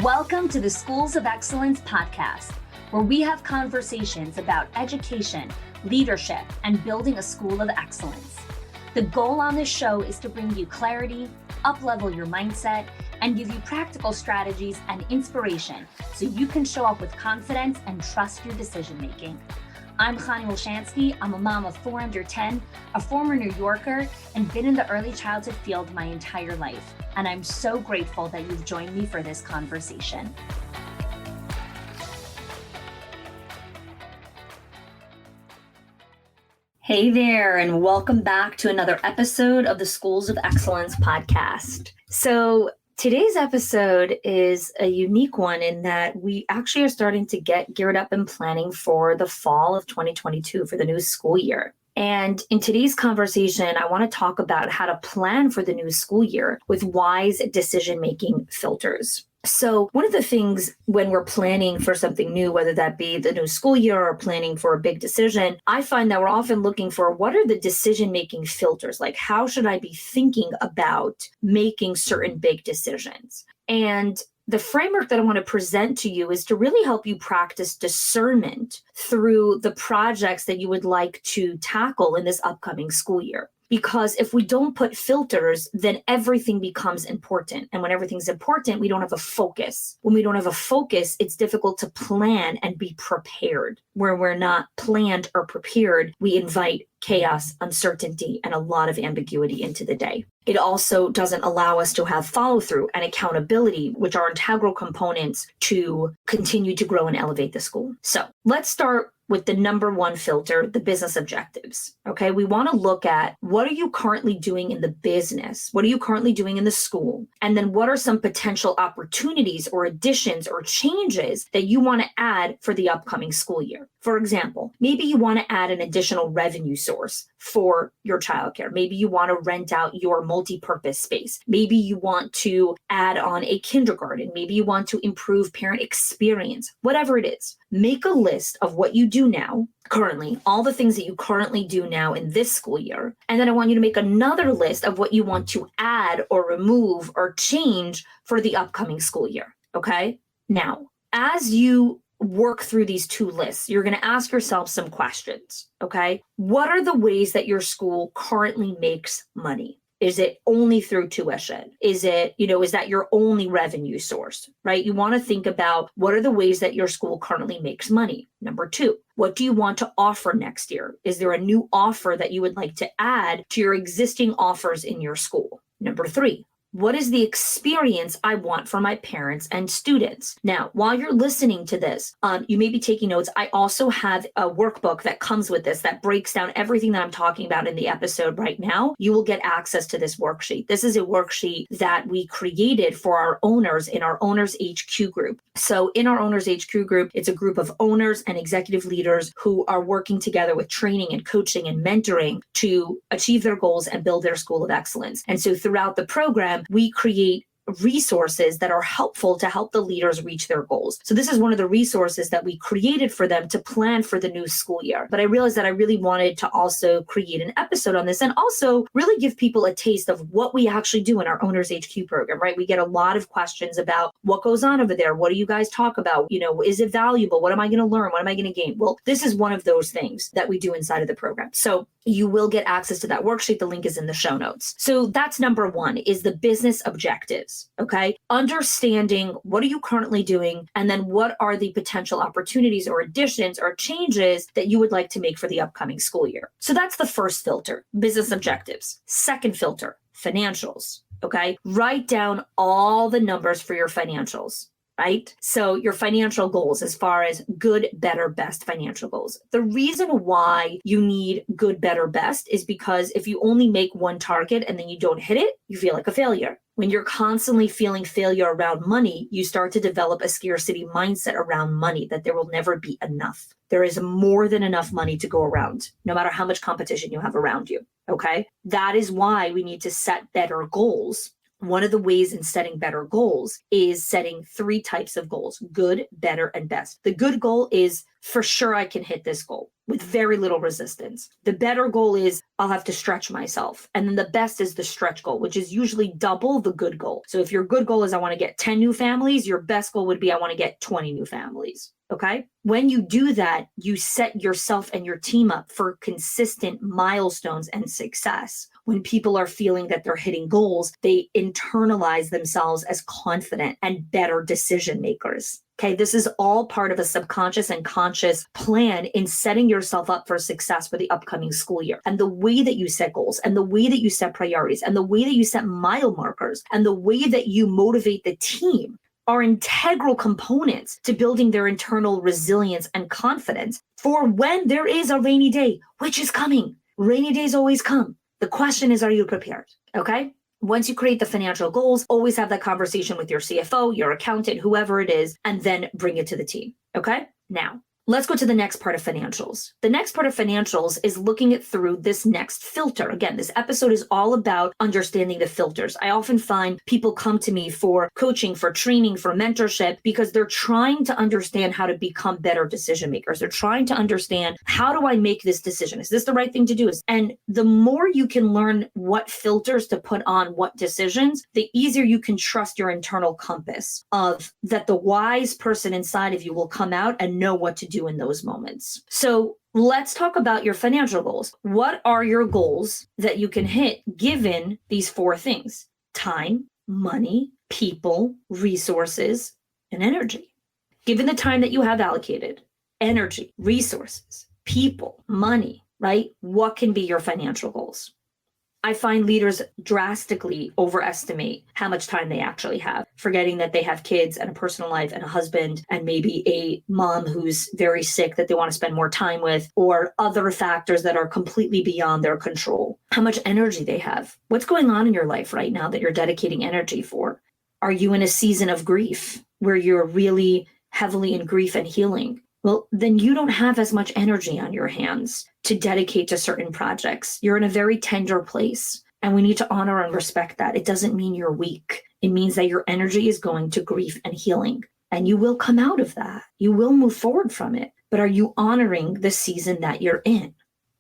Welcome to the Schools of Excellence podcast, where we have conversations about education, leadership, and building a school of excellence. The goal on this show is to bring you clarity, up-level your mindset, and give you practical strategies and inspiration so you can show up with confidence and trust your decision-making. I'm Chani Wolshansky. I'm a mom of 4 under 10, a former New Yorker, and been in the early childhood field my entire life. And I'm so grateful that you've joined me for this conversation. Hey there, and welcome back to another episode of the Schools of Excellence podcast. So today's episode is a unique one in that we actually are starting to get geared up and planning for the fall of 2022 for the new school year. And in today's conversation, I want to talk about how to plan for the new school year with wise decision-making filters. So one of the things when we're planning for something new, whether that be the new school year or planning for a big decision, I find that we're often looking for what are the decision-making filters? Like, how should I be thinking about making certain big decisions? And the framework that I want to present to you is to really help you practice discernment through the projects that you would like to tackle in this upcoming school year. Because if we don't put filters, then everything becomes important. And when everything's important, we don't have a focus. When we don't have a focus, it's difficult to plan and be prepared. Where we're not planned or prepared, we invite chaos, uncertainty, and a lot of ambiguity into the day. It also doesn't allow us to have follow-through and accountability, which are integral components to continue to grow and elevate the school. So let's start with the number one filter, the business objectives. Okay, we want to look at what are you currently doing in the business? What are you currently doing in the school? And then what are some potential opportunities or additions or changes that you want to add for the upcoming school year? For example, maybe you want to add an additional revenue source for your childcare. Maybe you want to rent out your multi-purpose space. Maybe you want to add on a kindergarten. Maybe you want to improve parent experience. Whatever it is, make a list of what you do now, currently, all the things that you currently do now in this school year. And then I want you to make another list of what you want to add or remove or change for the upcoming school year. Okay? Now, as you work through these two lists, you're going to ask yourself some questions. Okay? What are the ways that your school currently makes money? Is it only through tuition? Is it, is that your only revenue source, right? You want to think about what are the ways that your school currently makes money. Number 2, what do you want to offer next year? Is there a new offer that you would like to add to your existing offers in your school? Number 3, what is the experience I want for my parents and students? Now, while you're listening to this, you may be taking notes. I also have a workbook that comes with this that breaks down everything that I'm talking about in the episode right now. You will get access to this worksheet. This is a worksheet that we created for our owners in our Owners HQ group. So in our Owners HQ group, it's a group of owners and executive leaders who are working together with training and coaching and mentoring to achieve their goals and build their school of excellence. And so throughout the program, we create resources that are helpful to help the leaders reach their goals. So this is one of the resources that we created for them to plan for the new school year. But I realized that I really wanted to also create an episode on this and also really give people a taste of what we actually do in our Owners HQ program, right? We get a lot of questions about what goes on over there. What do you guys talk about? Is it valuable? What am I going to learn? What am I going to gain? Well, this is one of those things that we do inside of the program. So you will get access to that worksheet. The link is in the show notes. So that's number 1 is the business objectives. Okay. Understanding what are you currently doing, and then what are the potential opportunities or additions or changes that you would like to make for the upcoming school year. So that's the first filter, business objectives. Second filter, financials. Okay. Write down all the numbers for your financials. Right? So your financial goals as far as good, better, best financial goals. The reason why you need good, better, best is because if you only make one target and then you don't hit it, you feel like a failure. When you're constantly feeling failure around money, you start to develop a scarcity mindset around money, that there will never be enough. There is more than enough money to go around, no matter how much competition you have around you. Okay? That is why we need to set better goals one of the ways in setting better goals is setting 3 types of goals: good, better, and best. The good goal is, for sure I can hit this goal with very little resistance. The better goal is, I'll have to stretch myself. And then the best is the stretch goal, which is usually double the good goal. So if your good goal is, I want to get 10 new families, your best goal would be, I want to get 20 new families. Okay. When you do that, you set yourself and your team up for consistent milestones and success. When people are feeling that they're hitting goals, they internalize themselves as confident and better decision makers. Okay, this is all part of a subconscious and conscious plan in setting yourself up for success for the upcoming school year. And the way that you set goals, and the way that you set priorities, and the way that you set mile markers, and the way that you motivate the team are integral components to building their internal resilience and confidence for when there is a rainy day, which is coming. Rainy days always come. The question is, are you prepared? Okay. Once you create the financial goals, always have that conversation with your CFO, your accountant, whoever it is, and then bring it to the team. Okay. Now, let's go to the next part of financials. The next part of financials is looking at through this next filter. Again, this episode is all about understanding the filters. I often find people come to me for coaching, for training, for mentorship, because they're trying to understand how to become better decision makers. They're trying to understand, how do I make this decision? Is this the right thing to do? And the more you can learn what filters to put on what decisions, the easier you can trust your internal compass of that the wise person inside of you will come out and know what to do in those moments. So let's talk about your financial goals. What are your goals that you can hit given these 4 things: time, money, people, resources, and energy? Given the time that you have allocated, energy, resources, people, money, right? What can be your financial goals? I find leaders drastically overestimate how much time they actually have, forgetting that they have kids and a personal life and a husband and maybe a mom who's very sick that they want to spend more time with, or other factors that are completely beyond their control. How much energy they have. What's going on in your life right now that you're dedicating energy for? Are you in a season of grief where you're really heavily in grief and healing? Well, then you don't have as much energy on your hands to dedicate to certain projects. You're in a very tender place, and we need to honor and respect that. It doesn't mean you're weak. It means that your energy is going to grief and healing, and you will come out of that. You will move forward from it. But are you honoring the season that you're in?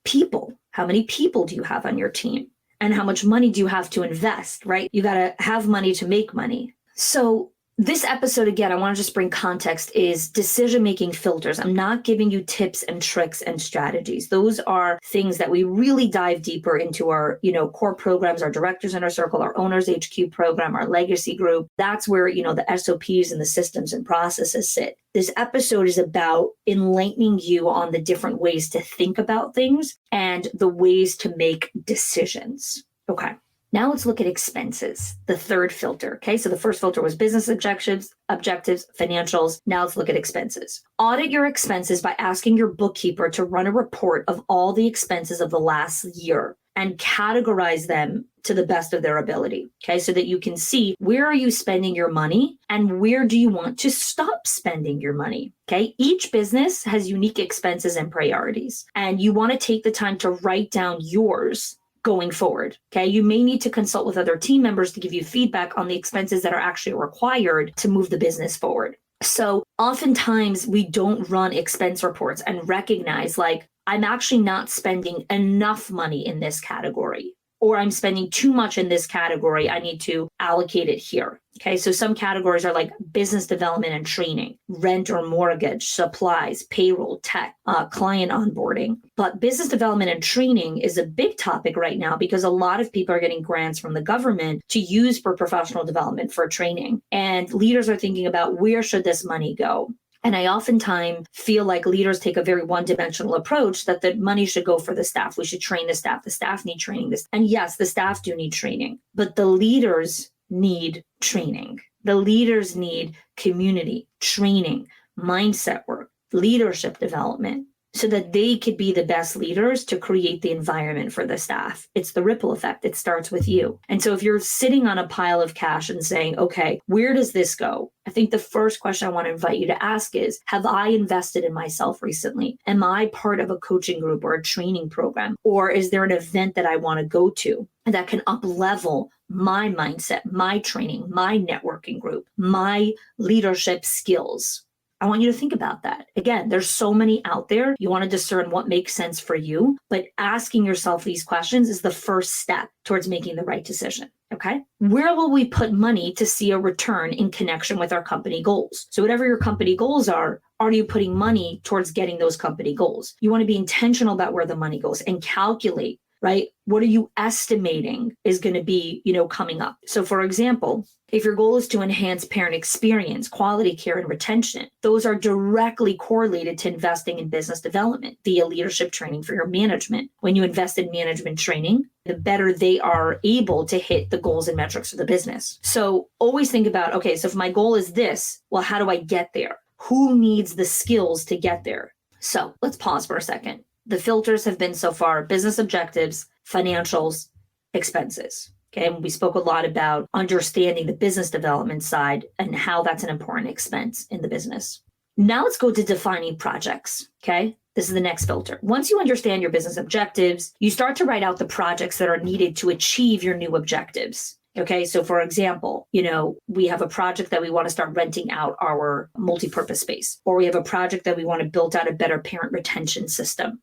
People. How many people do you have on your team? And how much money do you have to invest, right? You got to have money to make money. So this episode, again, I want to just bring context, is decision-making filters. I'm not giving you tips and tricks and strategies. Those are things that we really dive deeper into our, core programs, our Directors Inner Circle, our Owners HQ program, our legacy group. That's where, the SOPs and the systems and processes sit. This episode is about enlightening you on the different ways to think about things and the ways to make decisions. Okay. Now let's look at expenses, the third filter. Okay, so the first filter was business objectives, financials. Now let's look at expenses. Audit your expenses by asking your bookkeeper to run a report of all the expenses of the last year and categorize them to the best of their ability. Okay, so that you can see, where are you spending your money and where do you want to stop spending your money? Okay, each business has unique expenses and priorities, and you want to take the time to write down yours going forward. Okay, you may need to consult with other team members to give you feedback on the expenses that are actually required to move the business forward. So oftentimes we don't run expense reports and recognize, like, I'm actually not spending enough money in this category, or I'm spending too much in this category. I need to allocate it here. Okay, so some categories are like business development and training, rent or mortgage, supplies, payroll, tech, client onboarding. But business development and training is a big topic right now because a lot of people are getting grants from the government to use for professional development, for training. And leaders are thinking about, where should this money go? And I oftentimes feel like leaders take a very one-dimensional approach, that the money should go for the staff. We should train the staff need training. And yes, the staff do need training, but the leaders need training. The leaders need community, training, mindset work, leadership development, so that they could be the best leaders to create the environment for the staff. It's the ripple effect. It starts with you. And so if you're sitting on a pile of cash and saying, okay, where does this go? I think the first question I want to invite you to ask is, have I invested in myself recently? Am I part of a coaching group or a training program? Or is there an event that I want to go to that can up-level my mindset, my training, my networking group, my leadership skills? I want you to think about that. Again, there's so many out there. You want to discern what makes sense for you, but asking yourself these questions is the first step towards making the right decision. Okay. Where will we put money to see a return in connection with our company goals? So whatever your company goals are you putting money towards getting those company goals? You want to be intentional about where the money goes and calculate, right? What are you estimating is going to be, coming up? So for example, if your goal is to enhance parent experience, quality care, and retention, those are directly correlated to investing in business development via leadership training for your management. When you invest in management training, the better they are able to hit the goals and metrics of the business. So always think about, okay, so if my goal is this, well, how do I get there? Who needs the skills to get there? So let's pause for a second. The filters have been so far business objectives, financials, expenses. Okay, and we spoke a lot about understanding the business development side and how that's an important expense in the business. Now let's go to defining projects. Okay, this is the next filter. Once you understand your business objectives, you start to write out the projects that are needed to achieve your new objectives. Okay, so for example, we have a project that we want to start renting out our multi-purpose space, or we have a project that we want to build out a better parent retention system.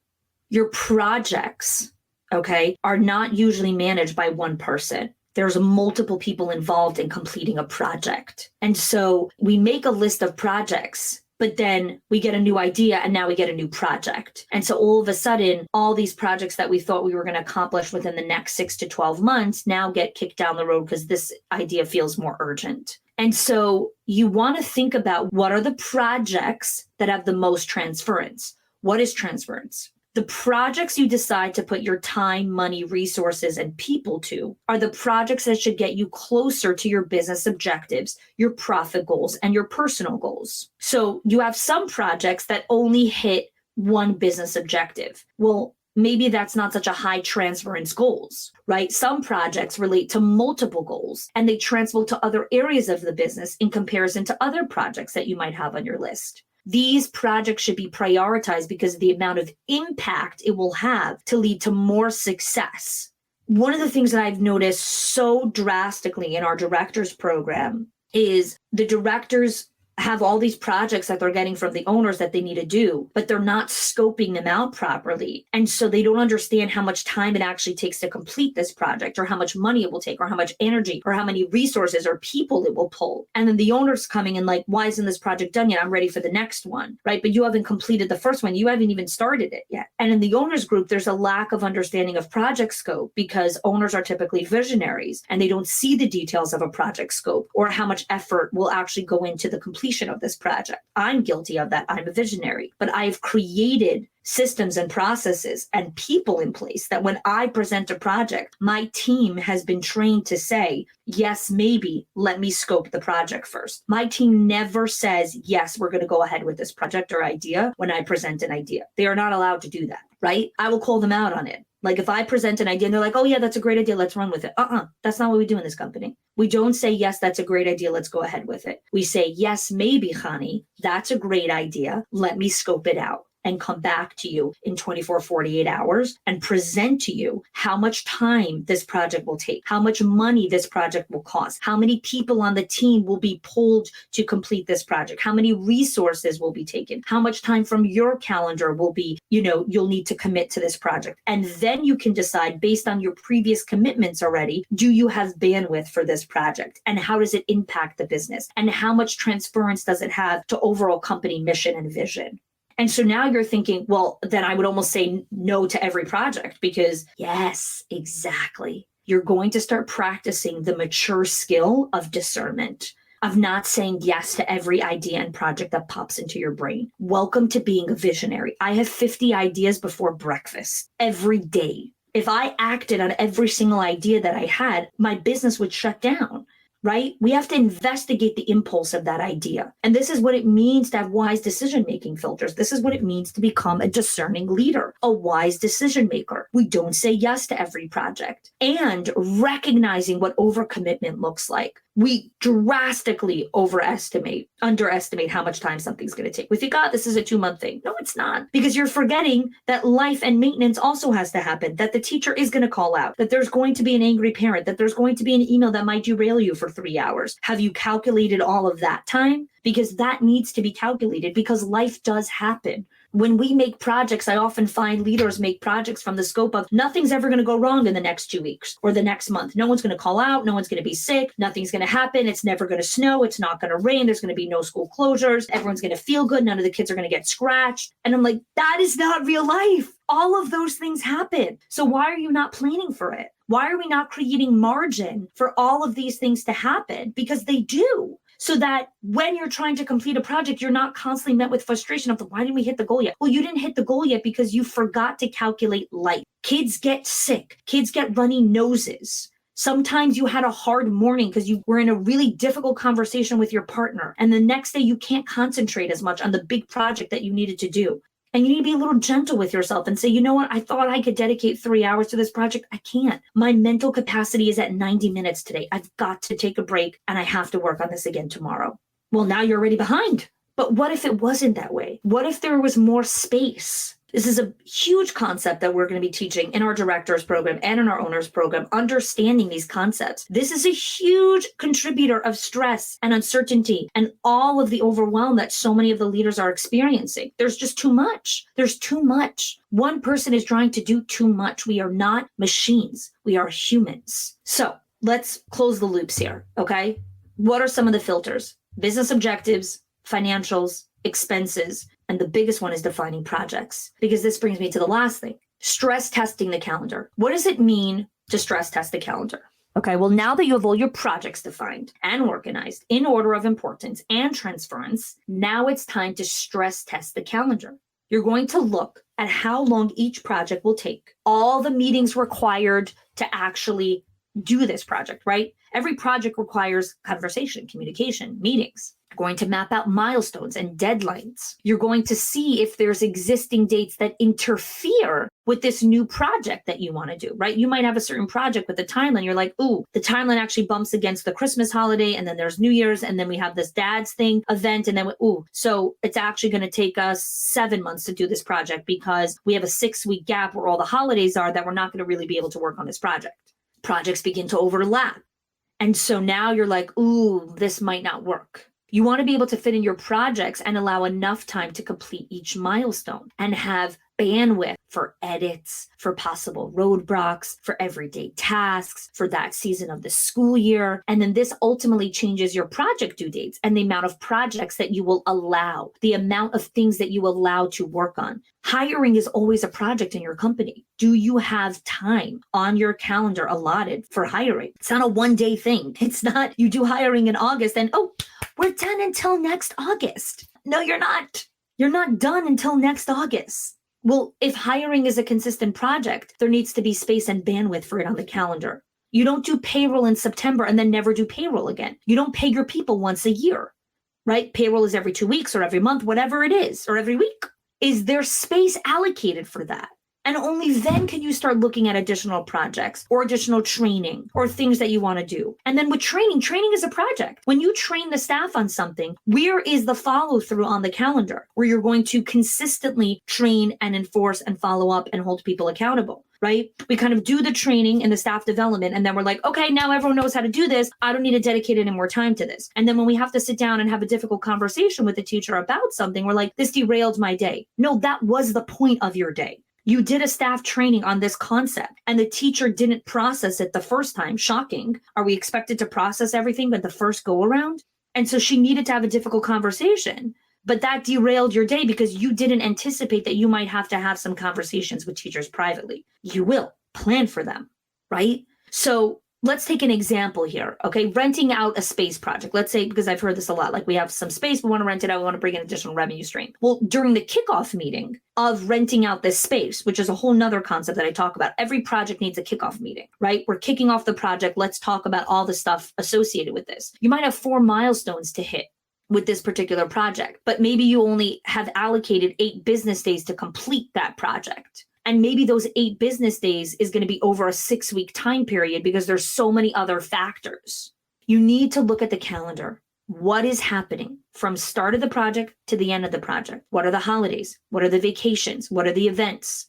Your projects, okay, are not usually managed by one person. There's multiple people involved in completing a project. And so we make a list of projects, but then we get a new idea and now we get a new project. And so all of a sudden, all these projects that we thought we were going to accomplish within the next 6 to 12 months now get kicked down the road because this idea feels more urgent. And so you want to think about what are the projects that have the most transference. What is transference? The projects you decide to put your time, money, resources, and people to are the projects that should get you closer to your business objectives, your profit goals, and your personal goals. So you have some projects that only hit one business objective. Well, maybe that's not such a high transference goals, right? Some projects relate to multiple goals and they transfer to other areas of the business in comparison to other projects that you might have on your list. These projects should be prioritized because of the amount of impact it will have to lead to more success. One of the things that I've noticed so drastically in our directors program is the directors have all these projects that they're getting from the owners that they need to do, but they're not scoping them out properly. And so they don't understand how much time it actually takes to complete this project, or how much money it will take, or how much energy, or how many resources or people it will pull. And then the owner's coming and like, why isn't this project done yet? I'm ready for the next one, right? But you haven't completed the first one. You haven't even started it yet. And in the owners group, there's a lack of understanding of project scope because owners are typically visionaries and they don't see the details of a project scope or how much effort will actually go into the completion of this project. I'm guilty of that. I'm a visionary, but I've created systems and processes and people in place that when I present a project, my team has been trained to say, yes, maybe, let me scope the project first. My team never says, yes, we're going to go ahead with this project or idea when I present an idea. They are not allowed to do that, right? I will call them out on it. Like if I present an idea and they're like, oh yeah, that's a great idea, let's run with it. That's not what we do in this company. We don't say, yes, that's a great idea, let's go ahead with it. We say, yes, maybe, honey, that's a great idea. Let me scope it out and come back to you in 24, 48 hours and present to you how much time this project will take, how much money this project will cost, how many people on the team will be pulled to complete this project, how many resources will be taken, how much time from your calendar will be, you'll need to commit to this project. And then you can decide based on your previous commitments already, do you have bandwidth for this project? And how does it impact the business? And how much transference does it have to overall company mission and vision? And so now you're thinking, well, then I would almost say no to every project because yes, exactly. You're going to start practicing the mature skill of discernment, of not saying yes to every idea and project that pops into your brain. Welcome to being a visionary. I have 50 ideas before breakfast every day. If I acted on every single idea that I had, my business would shut down. right? We have to investigate the impulse of that idea. And this is what it means to have wise decision-making filters. This is what it means to become a discerning leader, a wise decision maker. We don't say yes to every project. And recognizing what overcommitment looks like. We drastically underestimate how much time something's going to take. We think, this is a 2-month thing. No, it's not. Because you're forgetting that life and maintenance also has to happen, that the teacher is going to call out, that there's going to be an angry parent, that there's going to be an email that might derail you for 3 hours. Have you calculated all of that time? Because that needs to be calculated, because life does happen. When we make projects, I often find leaders make projects from the scope of nothing's ever going to go wrong in the next 2 weeks or the next month. No one's going to call out. No one's going to be sick. Nothing's going to happen. It's never going to snow. It's not going to rain. There's going to be no school closures. Everyone's going to feel good. None of the kids are going to get scratched. And I'm like, that is not real life. All of those things happen. So why are you not planning for it? Why are we not creating margin for all of these things to happen? Because they do. So that when you're trying to complete a project, you're not constantly met with frustration of why didn't we hit the goal yet? Well, you didn't hit the goal yet because you forgot to calculate light. Kids get sick. Kids get runny noses. Sometimes you had a hard morning because you were in a really difficult conversation with your partner. And the next day you can't concentrate as much on the big project that you needed to do. And you need to be a little gentle with yourself and say, you know what? I thought I could dedicate 3 hours to this project. I can't. My mental capacity is at 90 minutes today. I've got to take a break and I have to work on this again tomorrow. Well, now you're already behind. But what if it wasn't that way? What if there was more space? This is a huge concept that we're going to be teaching in our director's program and in our owner's program, understanding these concepts. This is a huge contributor of stress and uncertainty and all of the overwhelm that so many of the leaders are experiencing. There's just too much. There's too much. One person is trying to do too much. We are not machines. We are humans. So let's close the loops here, okay? What are some of the filters? Business objectives, financials, expenses, and the biggest one is defining projects, because this brings me to the last thing, stress testing the calendar. What does it mean to stress test the calendar? Okay, well, now that you have all your projects defined and organized in order of importance and transference, now it's time to stress test the calendar. You're going to look at how long each project will take, all the meetings required to actually do this project, right? Every project requires conversation, communication, meetings. You're going to map out milestones and deadlines. You're going to see if there's existing dates that interfere with this new project that you want to do, right? You might have a certain project with a timeline. You're like, ooh, the timeline actually bumps against the Christmas holiday, and then there's New Year's, and then we have this dad's thing event, and then, so it's actually going to take us 7 months to do this project because we have a 6-week gap where all the holidays are that we're not going to really be able to work on this project. Projects begin to overlap. And so now you're like, ooh, this might not work. You want to be able to fit in your projects and allow enough time to complete each milestone and have bandwidth for edits, for possible roadblocks, for everyday tasks, for that season of the school year. And then this ultimately changes your project due dates and the amount of projects that you will allow, the amount of things that you allow to work on. Hiring is always a project in your company. Do you have time on your calendar allotted for hiring? It's not a one-day thing. It's not you do hiring in August and, we're done until next August. No, you're not. You're not done until next August. Well, if hiring is a consistent project, there needs to be space and bandwidth for it on the calendar. You don't do payroll in September and then never do payroll again. You don't pay your people once a year, right? Payroll is every 2 weeks or every month, whatever it is, or every week. Is there space allocated for that? And only then can you start looking at additional projects or additional training or things that you want to do. And then with training is a project. When you train the staff on something, where is the follow through on the calendar where you're going to consistently train and enforce and follow up and hold people accountable, right? We kind of do the training and the staff development. And then we're like, okay, now everyone knows how to do this. I don't need to dedicate any more time to this. And then when we have to sit down and have a difficult conversation with the teacher about something, we're like, this derailed my day. No, that was the point of your day. You did a staff training on this concept and the teacher didn't process it the first time. Shocking. Are we expected to process everything but the first go around? And so she needed to have a difficult conversation, but that derailed your day because you didn't anticipate that you might have to have some conversations with teachers privately. You will plan for them, right? So let's take an example here, okay? Renting out a space project. Let's say, because I've heard this a lot, like we have some space, we want to rent it out, we want to bring an additional revenue stream. Well, during the kickoff meeting of renting out this space, which is a whole nother concept that I talk about, every project needs a kickoff meeting, right? We're kicking off the project. Let's talk about all the stuff associated with this. You might have 4 milestones to hit with this particular project, but maybe you only have allocated 8 business days to complete that project. And maybe those 8 business days is going to be over a 6-week time period because there's so many other factors. You need to look at the calendar. What is happening from start of the project to the end of the project? What are the holidays? What are the vacations? What are the events?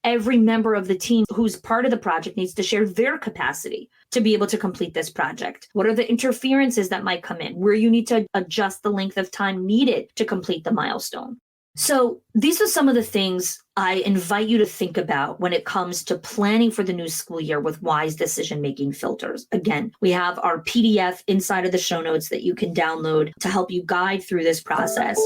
Every member of the team who's part of the project needs to share their capacity to be able to complete this project. What are the interferences that might come in? Where you need to adjust the length of time needed to complete the milestone. So these are some of the things I invite you to think about when it comes to planning for the new school year with wise decision-making filters. Again, we have our PDF inside of the show notes that you can download to help you guide through this process.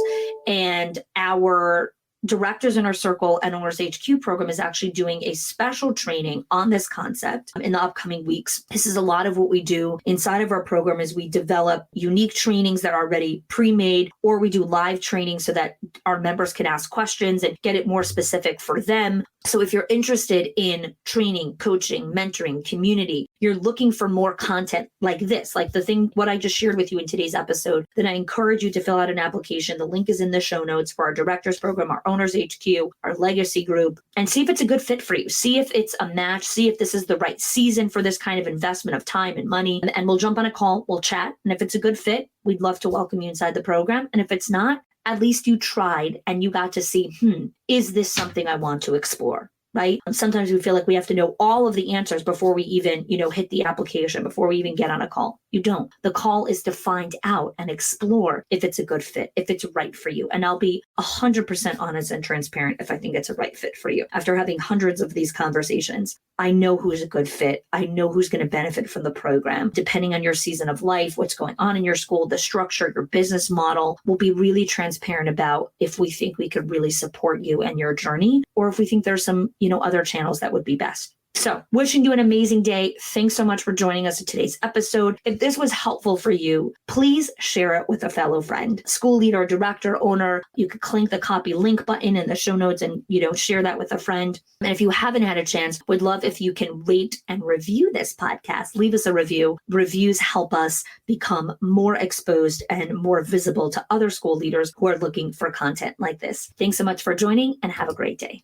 And our Directors Inner Circle and Owners HQ program is actually doing a special training on this concept in the upcoming weeks. This is a lot of what we do inside of our program is we develop unique trainings that are already pre-made, or we do live training so that our members can ask questions and get it more specific for them. So if you're interested in training, coaching, mentoring, community, you're looking for more content like this, like what I just shared with you in today's episode, then I encourage you to fill out an application. The link is in the show notes for our directors program, our Owners HQ, our legacy group, and see if it's a good fit for you. See if it's a match. See if this is the right season for this kind of investment of time and money. And we'll jump on a call, we'll chat. And if it's a good fit, we'd love to welcome you inside the program. And if it's not, at least you tried and you got to see, is this something I want to explore? Right? And sometimes we feel like we have to know all of the answers before we even, hit the application, before we even get on a call. You don't. The call is to find out and explore if it's a good fit, if it's right for you. And I'll be 100% honest and transparent if I think it's a right fit for you. After having hundreds of these conversations, I know who's a good fit. I know who's going to benefit from the program. Depending on your season of life, what's going on in your school, the structure, your business model, we'll be really transparent about if we think we could really support you and your journey, or if we think there's some, other channels that would be best. So wishing you an amazing day. Thanks so much for joining us in today's episode. If this was helpful for you, please share it with a fellow friend, school leader, director, owner. You could click the copy link button in the show notes and, share that with a friend. And if you haven't had a chance, would love if you can rate and review this podcast. Leave us a review. Reviews help us become more exposed and more visible to other school leaders who are looking for content like this. Thanks so much for joining and have a great day.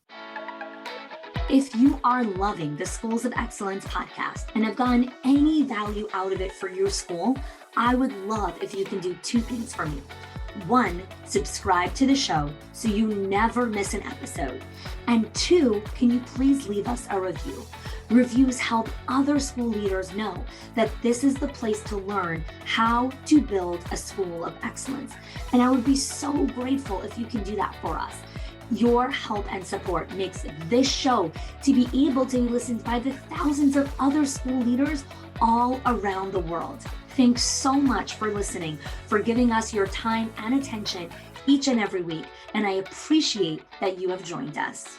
If you are loving the Schools of Excellence podcast and have gotten any value out of it for your school, I would love if you can do 2 things for me. 1, subscribe to the show so you never miss an episode. And 2, can you please leave us a review? Reviews help other school leaders know that this is the place to learn how to build a school of excellence. And I would be so grateful if you can do that for us. Your help and support makes this show to be able to be listened by the thousands of other school leaders all around the world. Thanks so much for listening, for giving us your time and attention each and every week, and I appreciate that you have joined us.